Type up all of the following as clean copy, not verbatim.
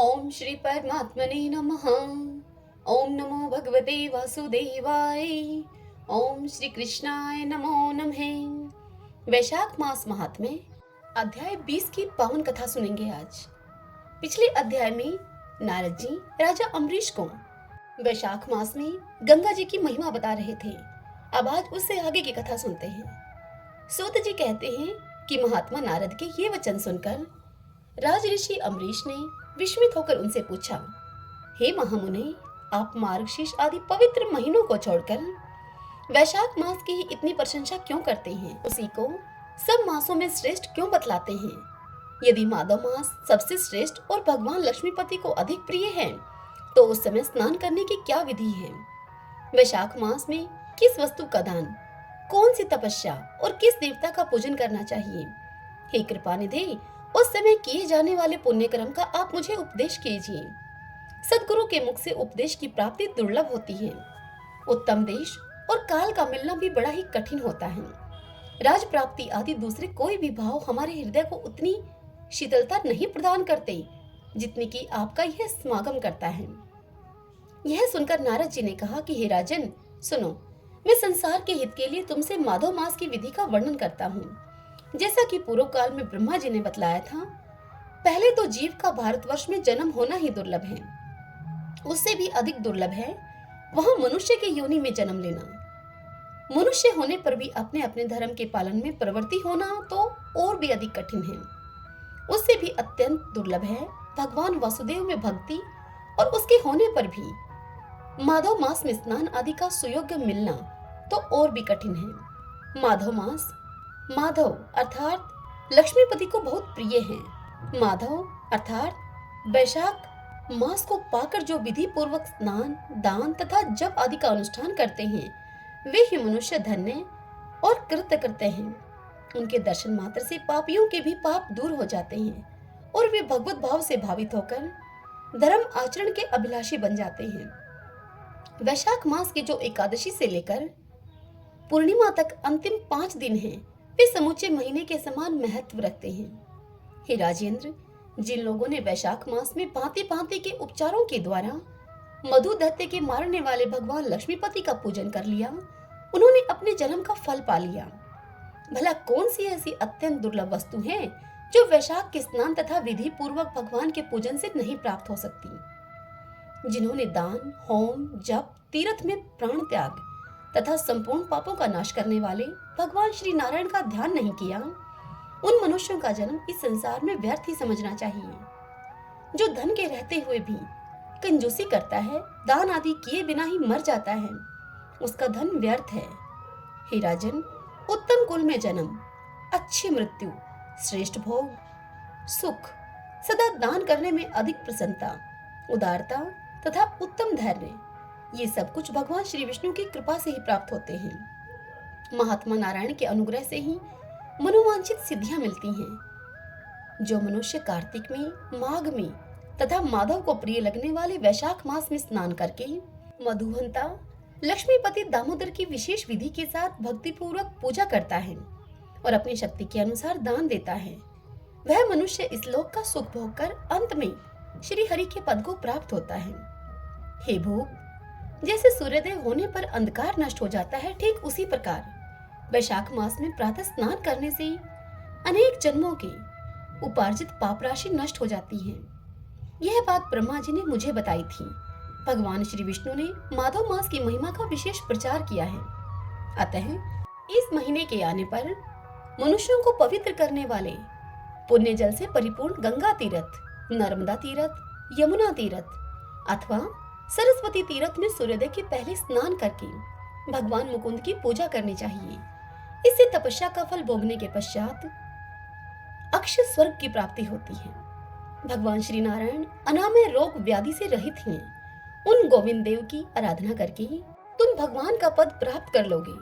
ओम श्री परमात्मने नमः। ओम नमो भगवते वासुदेवाय। ओम श्री कृष्णाय नमो नमः। वैशाख मास महात्म्य अध्याय 20 की पावन कथा सुनेंगे आज। पिछले अध्याय में नारद जी राजा अम्बरीश को वैशाख मास में गंगा जी की महिमा बता रहे थे। अब आज उससे आगे की कथा सुनते हैं। सूत जी कहते हैं कि महात्मा नारद के ये वचन सुनकर राज ऋषि अम्बरीश ने विस्मित होकर उनसे पूछा, हे महामुनि, आप मार्गशीर्ष आदि पवित्र महीनों को छोड़कर वैशाख मास की ही इतनी प्रशंसा क्यों करते हैं? उसी को सब मासों में श्रेष्ठ क्यों बतलाते हैं? यदि माधव मास सबसे श्रेष्ठ और भगवान लक्ष्मीपति को अधिक प्रिय है, तो उस समय स्नान करने की क्या विधि है? वैशाख मास में किस वस्तु का दान, कौन सी तपस्या और किस देवता का पूजन करना चाहिए? हे कृपानिधि, उस समय किए जाने वाले पुण्य कर्म का आप मुझे उपदेश कीजिए। सदगुरु के मुख से उपदेश की प्राप्ति दुर्लभ होती है। उत्तम देश और काल का मिलना भी बड़ा ही कठिन होता है। राज प्राप्ति आदि दूसरे कोई भी भाव हमारे हृदय को उतनी शीतलता नहीं प्रदान करते जितनी कि आपका यह समागम करता है। यह सुनकर नारद जी ने कहा कि हे राजन, सुनो, मैं संसार के हित के लिए तुमसे माधव मास की विधि का वर्णन करता हूँ। जैसा कि पूर्व काल में ब्रह्मा जी ने बतलाया था, पहले तो जीव का भारतवर्ष में जन्म होना ही दुर्लभ है। उससे भी अधिक दुर्लभ है वहां मनुष्य के योनि में जन्म लेना। मनुष्य होने पर भी अपने अपने धर्म के पालन में प्रवृत्ति होना तो और भी अधिक कठिन है। उससे भी अत्यंत दुर्लभ है भगवान वासुदेव में भक्ति, और उसके होने पर भी माधव मास में स्नान आदि का सुयोग्य मिलना तो और भी कठिन है। माधव मास, माधव अर्थात लक्ष्मीपति को बहुत प्रिय है। माधव अर्थात वैशाख मास को पाकर जो विधि पूर्वक स्नान, दान तथा जप आदि का अनुष्ठान करते हैं, वे ही मनुष्य धन्य और कृत्य करते हैं। उनके दर्शन मात्र से पापियों के भी पाप दूर हो जाते हैं और वे भगवत भाव से भावित होकर धर्म आचरण के अभिलाषी बन जाते हैं। वैशाख मास की जो एकादशी से लेकर पूर्णिमा तक अंतिम 5 दिन हैं, वे समूचे महीने के समान महत्व रखते हैं। हे राजेंद्र, जिन लोगों ने वैशाख मास में भांति भांति के उपचारों के द्वारा मधु दैत्य के मारने वाले भगवान लक्ष्मीपति का पूजन कर लिया, उन्होंने अपने जन्म का फल पा लिया। भला कौन सी ऐसी अत्यंत दुर्लभ वस्तु है जो वैशाख के स्नान तथा विधि पूर्वक भगवान के पूजन से नहीं प्राप्त हो सकती? जिन्होंने दान, होम, जप, तीर्थ में प्राण त्याग तथा संपूर्ण पापों का नाश करने वाले भगवान श्री नारायण का ध्यान नहीं किया, उन मनुष्यों का जन्म इस संसार में व्यर्थ ही समझना चाहिए। जो धन के रहते हुए भी कंजूसी करता है, दान आदि किए बिना ही मर जाता है, उसका धन व्यर्थ है। हे राजन, उत्तम कुल में जन्म, अच्छी मृत्यु, श्रेष्ठ भोग, सुख, सदा दान करने में अधिक प्रसन्नता, उदारता तथा उत्तम धैर्य, ये सब कुछ भगवान श्री विष्णु की कृपा से ही प्राप्त होते हैं। महात्मा नारायण के अनुग्रह से ही मनोवांछित सिद्धियां मिलती हैं। जो मनुष्य कार्तिक में, माघ में तथा माधव को प्रिय लगने वाले वैशाख मास में स्नान करके मधुहंता लक्ष्मीपति दामोदर की विशेष विधि के साथ भक्ति पूर्वक पूजा करता है और अपनी शक्ति के अनुसार दान देता है, वह मनुष्य इस लोक का सुख भोग कर अंत में श्री हरि के पद को प्राप्त होता है। हे भूप, जैसे सूर्योदय होने पर अंधकार नष्ट हो जाता है, ठीक उसी प्रकार वैशाख मास में प्रातः स्नान करने से अनेक जन्मों के उपार्जित पाप राशि नष्ट हो जाती है। यह बात ब्रह्मा जी ने मुझे बताई थी। भगवान श्री विष्णु ने माधव मास की महिमा का विशेष प्रचार किया है। अतः इस महीने के आने पर मनुष्यों को पवित्र करने वाले पुण्य जल से परिपूर्ण गंगा तीर्थ, नर्मदा तीर्थ, यमुना तीर्थ अथवा सरस्वती तीर्थ में सूर्योदय के पहले स्नान करके भगवान मुकुंद की पूजा करनी चाहिए। इससे तपस्या का फल भोगने के पश्चात अक्षय स्वर्ग की प्राप्ति होती है। भगवान श्री नारायण अनामय रोग व्याधि से रहित हैं। उन गोविंद देव की आराधना करके तुम भगवान का पद प्राप्त कर लोगे।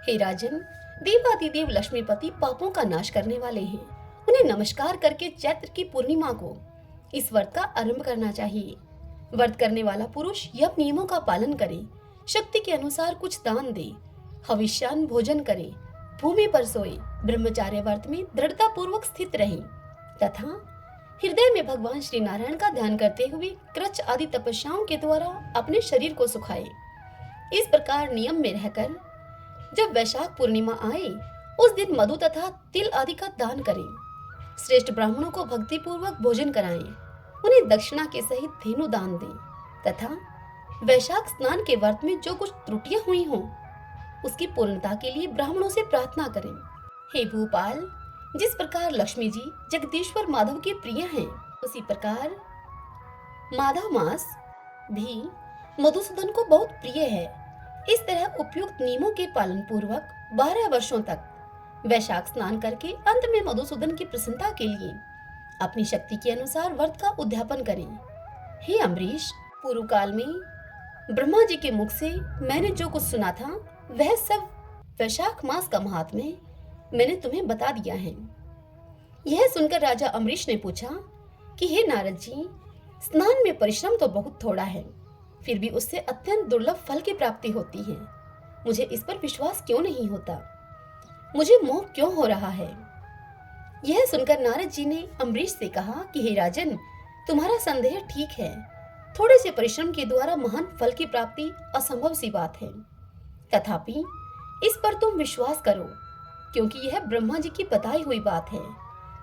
हे राजन, देवादिदेव लक्ष्मीपति पापों का नाश करने वाले हैं। उन्हें नमस्कार करके चैत्र की पूर्णिमा को इस व्रत का आरंभ करना चाहिए। व्रत करने वाला पुरुष यम नियमों का पालन करे, शक्ति के अनुसार कुछ दान दे, हविष्यान भोजन करे, भूमि पर सोए, ब्रह्मचार्य व्रत में दृढ़ता पूर्वक स्थित रहे तथा हृदय में भगवान श्री नारायण का ध्यान करते हुए कृच्छ आदि तपस्याओं के द्वारा अपने शरीर को सुखाए। इस प्रकार नियम में रहकर जब वैशाख पूर्णिमा आए उस दिन मधु तथा तिल आदि का दान करें। श्रेष्ठ ब्राह्मणों को भक्ति पूर्वक भोजन कराएं, उन्हें दक्षिणा के सहित धेनु दान दें तथा वैशाख स्नान के व्रत में जो कुछ त्रुटियां हुई हों उसकी पूर्णता के लिए ब्राह्मणों से प्रार्थना करें। हे भूपाल, जिस प्रकार लक्ष्मी जी जगदीश्वर माधव के प्रिय हैं, उसी प्रकार माधव मास भी मधुसूदन को बहुत प्रिय है। इस तरह उपयुक्त नियमों के पालन पूर्वक 12 वर्षों तक वैशाख स्नान करके अंत में मधुसूदन की प्रसन्नता के लिए अपनी शक्ति के अनुसार व्रत का उद्यापन करें। हे अम्बरीश, पूर्व काल में ब्रह्मा जी के मुख से मैंने जो कुछ सुना था वह सब वैशाख मास का महात्म्य मैंने तुम्हें बता दिया है। यह सुनकर राजा अम्बरीश ने पूछा कि हे नारद जी, स्नान में परिश्रम तो बहुत थोड़ा है, फिर भी उससे अत्यंत दुर्लभ फल की प्राप्ति होती है। मुझे इस पर विश्वास क्यों नहीं होता? मुझे मोह क्यों हो रहा है? यह सुनकर नारद जी ने अम्बरीश से कहा कि हे राजन, तुम्हारा संदेह ठीक है। थोड़े से परिश्रम के द्वारा महान फल की प्राप्ति असंभव सी बात है। तथापि इस पर तुम विश्वास करो, क्योंकि यह ब्रह्मा जी की बताई हुई बात है।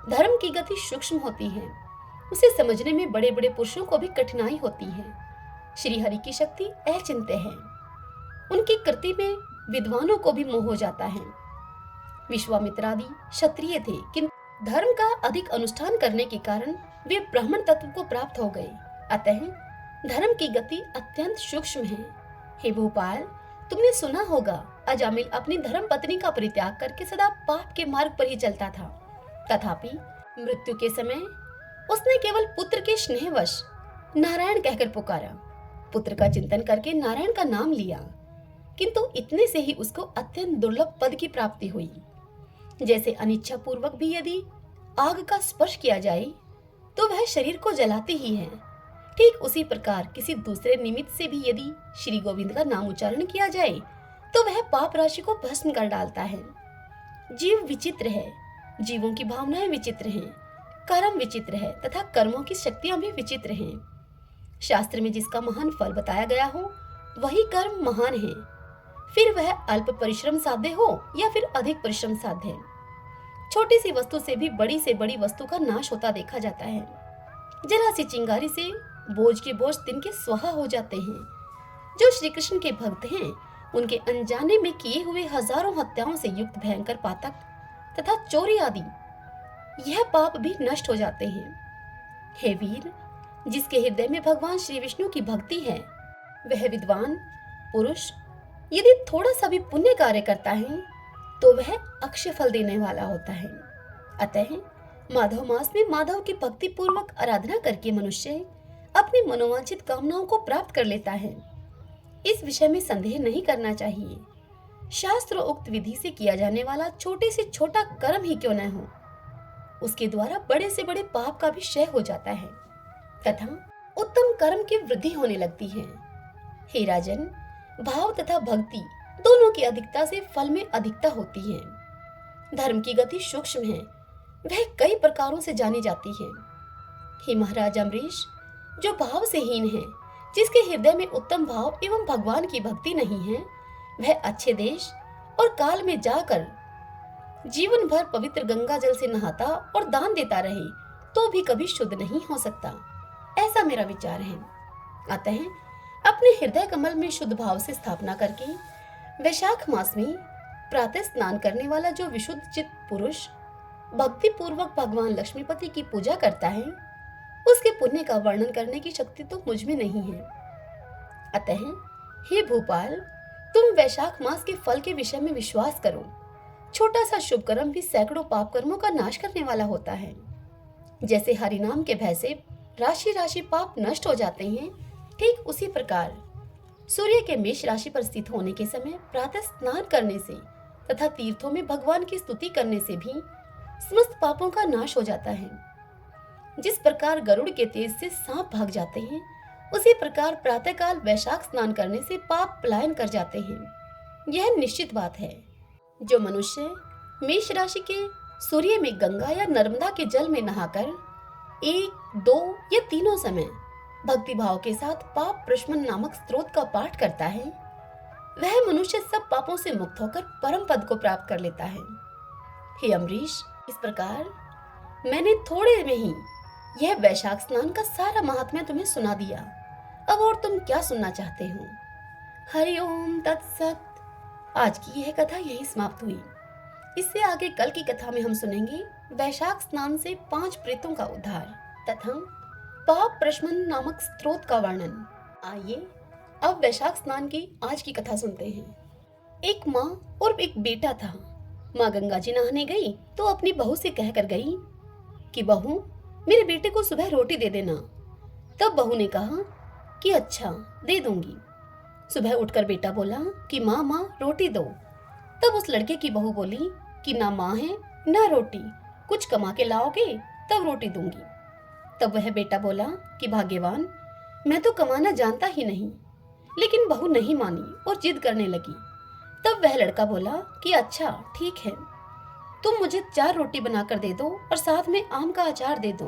धर्म की गति सूक्ष्म होती है, उसे समझने में बड़े बड़े पुरुषों को भी कठिनाई होती है। श्री हरि की शक्ति अचिंत्य है, उनकी कृति में विद्वानों को भी मोह हो जाता है। विश्वामित्रादि क्षत्रिय थे, किंतु धर्म का अधिक अनुष्ठान करने के कारण वे ब्राह्मण तत्व को प्राप्त हो गए। अतः धर्म की गति अत्यंत सूक्ष्म है। हे भोपाल, तुमने सुना होगा अजामिल अपनी धर्म पत्नी का परित्याग करके सदा पाप के मार्ग पर ही चलता था। तथापि मृत्यु के समय उसने केवल पुत्र के स्नेहवश नारायण कहकर पुकारा। पुत्र का चिंतन करके नारायण का नाम लिया, किंतु इतने से ही उसको अत्यंत दुर्लभ पद की प्राप्ति हुई। जैसे अनिच्छा पूर्वक भी यदि आग का स्पर्श किया जाए तो वह शरीर को जलाती ही है, ठीक उसी प्रकार किसी दूसरे निमित्त से भी यदि श्री गोविंद का नाम उच्चारण किया जाए तो वह पाप राशि को भस्म कर डालता है। जीव विचित्र है, जीवों की भावनाएं विचित्र हैं, कर्म विचित्र है तथा कर्मों की शक्तियां भी विचित्र हैं। शास्त्र में जिसका महान फल बताया गया हो वही कर्म महान है, फिर वह अल्प परिश्रम साध्य हो या फिर अधिक परिश्रम साध्य। छोटी सी वस्तु से भी बड़ी वस्तु का नाश होता देखा जाता है। जरा सी चिंगारी से बोझ के बोझ दिन के स्वाहा हो जाते हैं। जो श्री कृष्ण के भक्त हैं, उनके अनजाने में किए हुए हजारों हत्याओं से युक्त भयंकर पातक तथा चोरी आदि यह पाप भी नष्ट हो जाते हैं। हे वीर, जिसके हृदय में भगवान श्री विष्णु की भक्ति है, वह विद्वान पुरुष यदि थोड़ा सा भी पुण्य कार्य करता है तो वह अक्षय फल देने वाला होता है। अतः माधव मास में माधव की भक्ति पूर्वक आराधना करके मनुष्य अपनी मनोवांछित कामनाओं को प्राप्त कर लेता है। इस विषय में संदेह नहीं करना चाहिए। शास्त्र उक्त विधि से किया जाने वाला छोटे से छोटा कर्म ही क्यों न हो, उसके द्वारा बड़े से बड़े पाप का भी क्षय हो जाता है तथा उत्तम कर्म की वृद्धि होने लगती है। हे राजन, भाव तथा भक्ति दोनों की अधिकता से फल में अधिकता होती है। धर्म की गति सूक्ष्म है, वह कई प्रकारों से जानी जाती है। हे महाराज अम्बरीश, जो भाव से हीन है, जिसके हृदय में उत्तम भाव एवं भगवान की भक्ति नहीं है, वह अच्छे देश और काल में जाकर जीवन भर पवित्र गंगा जल से नहाता और दान देता रहे तो भी कभी शुद्ध नहीं हो सकता, ऐसा मेरा विचार है। अतः अपने हृदय कमल में शुद्ध भाव से स्थापना करके वैशाख मास में प्रातः स्नान करने वाला जो विशुद्ध चित्त पुरुष भक्ति पूर्वक भगवान लक्ष्मीपति की पूजा करता है, उसके पुण्य का वर्णन करने की शक्ति तो मुझ में नहीं है। अतः हे भोपाल, तुम वैशाख मास के फल के विषय में विश्वास करो। छोटा सा शुभ कर्म भी सैकड़ों पाप कर्मों का नाश करने वाला होता है। जैसे हरिनाम के भय से राशि राशि पाप नष्ट हो जाते हैं, ठीक उसी प्रकार सूर्य के मेष राशि पर स्थित होने के समय प्रातः स्नान करने से तथा तीर्थों में भगवान की स्तुति करने से भी समस्त पापों का नाश हो जाता है। जिस प्रकार गरुड़ के तेज से सांप भाग जाते हैं, उसी प्रकार प्रातःकाल वैशाख स्नान करने से पाप पलायन कर जाते हैं। यह निश्चित बात है। जो मनुष्य मेष राशि के सूर्य में गंगा या नर्मदा के जल में नहाकर 1, 2 या तीनों समय भक्ति भाव के साथ पाप प्रशमन नामक स्तोत्र का पाठ करता है, वह मनुष्य सब पापों से मुक्त होकर परम पद को प्राप्त कर लेता है। हे अम्बरीश, इस प्रकार मैंने थोड़े में ही यह वैशाख स्नान का सारा महात्म्य तुम्हें सुना दिया। अब और तुम क्या सुनना चाहते हो? हरि ओम तत्सत। आज की यह कथा यही समाप्त हुई। इससे आगे कल की कथा में हम सुनेंगे वैशाख स्नान से 5 प्रेतों का उद्धार तथा पाप प्रशमन नामक स्तोत्र का वर्णन। आइए अब वैशाख स्नान की आज की कथा सुनते हैं। एक माँ और एक बेटा था। माँ गंगा जी नहाने गई तो अपनी बहू से कहकर गई कि बहू, मेरे बेटे को सुबह रोटी दे देना। तब बहू ने कहा कि अच्छा, दे दूंगी। सुबह उठकर बेटा बोला कि माँ माँ रोटी दो। तब उस लड़के की बहू बोली कि ना माँ है ना रोटी, कुछ कमा के लाओगे तब रोटी दूंगी। तब वह बेटा बोला कि भाग्यवान, मैं तो कमाना जानता ही नहीं। लेकिन बहू नहीं मानी और जिद करने लगी। तब वह लड़का बोला कि अच्छा ठीक है, तुम मुझे 4 रोटी बनाकर दे दो और साथ में आम का अचार दे दो।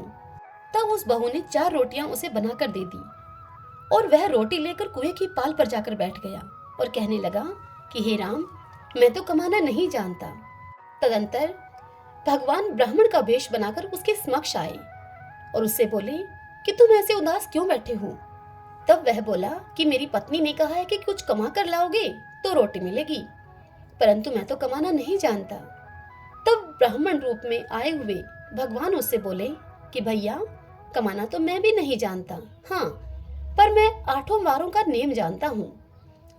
तब उस बहू ने 4 रोटियां उसे बनाकर दे दी और वह रोटी लेकर कुएं की पाल पर जाकर बैठ गया और कहने लगा कि हे राम, मैं तो कमाना नहीं जानता। तदंतर भगवान ब्राह्मण का वेश बनाकर उसके समक्ष आए और उससे बोले कि तुम ऐसे उदास क्यों बैठे हो? तब वह बोला कि मेरी पत्नी ने कहा है कि कुछ कमा कर लाओगे तो रोटी मिलेगी, परंतु मैं तो कमाना नहीं जानता। तब ब्राह्मण रूप में आए हुए भगवान उससे बोले कि भैया, कमाना तो मैं भी नहीं जानता, हाँ, पर मैं 8 वारों का नेम जानता हूँ,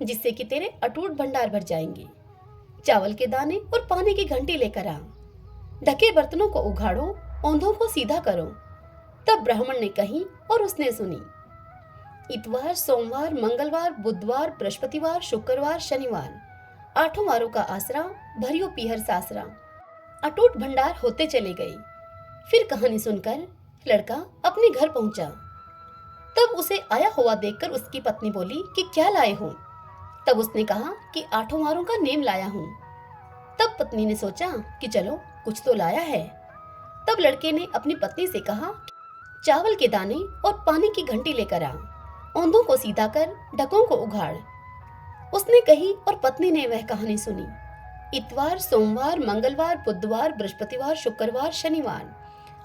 जिससे कि तेरे अटूट भंडार भर जाएंगे। चावल के दाने और पानी की घंटी लेकर आ, ढके बर्तनों को उघाड़ो, औंधों को सीधा करो। तब ब्राह्मण ने कही और उसने सुनी। इतवार, सोमवार, मंगलवार, बुधवार, बृहस्पतिवार, शुक्रवार, शनिवार, 8 वारों का आसरा, भरियो पीहर सासरा। अटूट भंडार होते चले गए। फिर कहानी सुनकर लड़का अपने घर पहुंचा। तब उसे आया हुआ देखकर उसकी पत्नी बोली कि क्या लाए हो? तब उसने कहा कि 8 वारों का नेम लाया हूँ। तब पत्नी ने सोचा कि चलो कुछ तो लाया है। तब लड़के ने अपनी पत्नी से कहा, चावल के दाने और पानी की घंटी लेकर आ, औंधों को सीधा कर, ढकों को उघाड़। उसने कही और पत्नी ने वह कहानी सुनी। इतवार, सोमवार, मंगलवार, बुधवार, बृहस्पतिवार, शुक्रवार, शनिवार,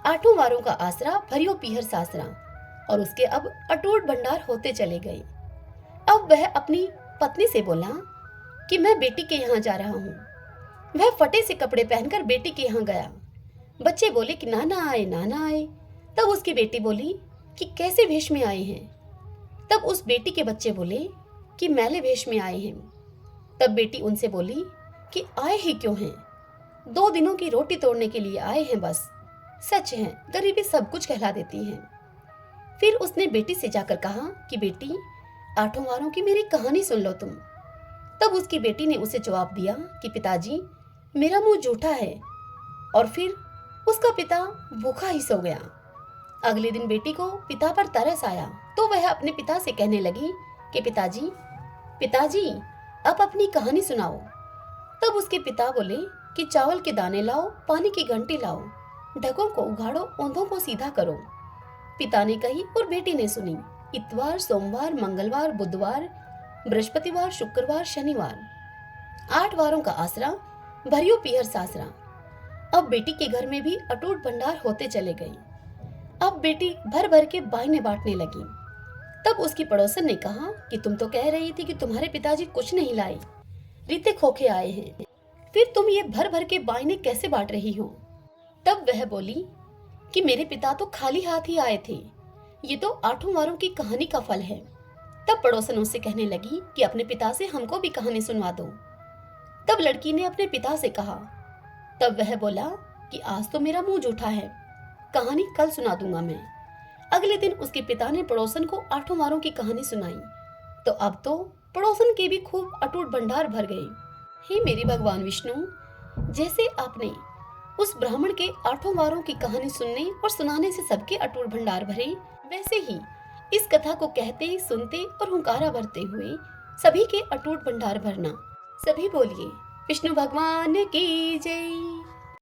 8 वारों का आसरा, भरियो पीहर सासरा। और उसके अब अटूट भंडार होते चले गए। अब वह अपनी पत्नी से बोला कि मैं बेटी के यहाँ जा रहा हूँ। वह फटे से कपड़े पहनकर बेटी के यहाँ गया। बच्चे बोले कि नाना आए, नाना आए। तब उसकी बेटी बोली कि कैसे वेश में आए हैं? तब उस बेटी के बच्चे बोले कि मैले वेश में आए हैं। तब बेटी उनसे बोली कि आए ही क्यों हैं? 2 दिनों की रोटी तोड़ने के लिए आए हैं बस। सच है, गरीबी सब कुछ कहला देती है। फिर उसने बेटी से जाकर कहा कि बेटी, 8 वारों की मेरी कहानी सुन लो तुम। तब उसकी बेटी ने उसे जवाब दिया कि पिताजी, मेरा मुंह जूठा है। और फिर उसका पिता भूखा ही सो गया। अगले दिन बेटी को पिता पर तरस आया तो वह अपने पिता से कहने लगी कि पिताजी, पिताजी, अब अपनी कहानी सुनाओ। तब उसके पिता बोले कि चावल के दाने लाओ, पानी की घंटी लाओ, ढकों को उघाड़ो, औंधों को सीधा करो। पिता ने कही और बेटी ने सुनी। इतवार, सोमवार, मंगलवार, बुधवार, बृहस्पतिवार, शुक्रवार, शनिवार, 8 वारों का आसरा, भरियो पीहर सासरा। अब बेटी के घर में भी अटूट भंडार होते चले गए। अब बेटी भर भर के बायने बांटने लगी। तब उसकी पड़ोसन ने कहा कि तुम तो कह रही थी कि तुम्हारे पिताजी कुछ नहीं लाए, रीते खोखे आए हैं, फिर तुम ये भर भर के बायने कैसे बांट रही हो? तब वह बोली कि मेरे पिता तो खाली हाथ ही आए थे, ये तो 8 वारों की कहानी का फल है। तब पड़ोसन उससे कहने लगी कि अपने पिता से हमको भी कहानी सुनवा दो। तब लड़की ने अपने पिता से कहा। तब वह बोला कि आज तो मेरा मुंह जूठा है, कहानी कल सुना दूंगा मैं। अगले दिन उसके पिता ने पड़ोसन को 8 वारों की कहानी सुनाई तो अब तो पड़ोसन के भी खूब अटूट भंडार भर गए। हे मेरे भगवान विष्णु, जैसे आपने उस ब्राह्मण के 8 वारों की कहानी सुनने और सुनाने से सबके अटूट भंडार भरे, वैसे ही इस कथा को कहते, सुनते और हुंकारा भरते हुए सभी के अटूट भंडार भरना। सभी बोलिए विष्णु भगवान की जय।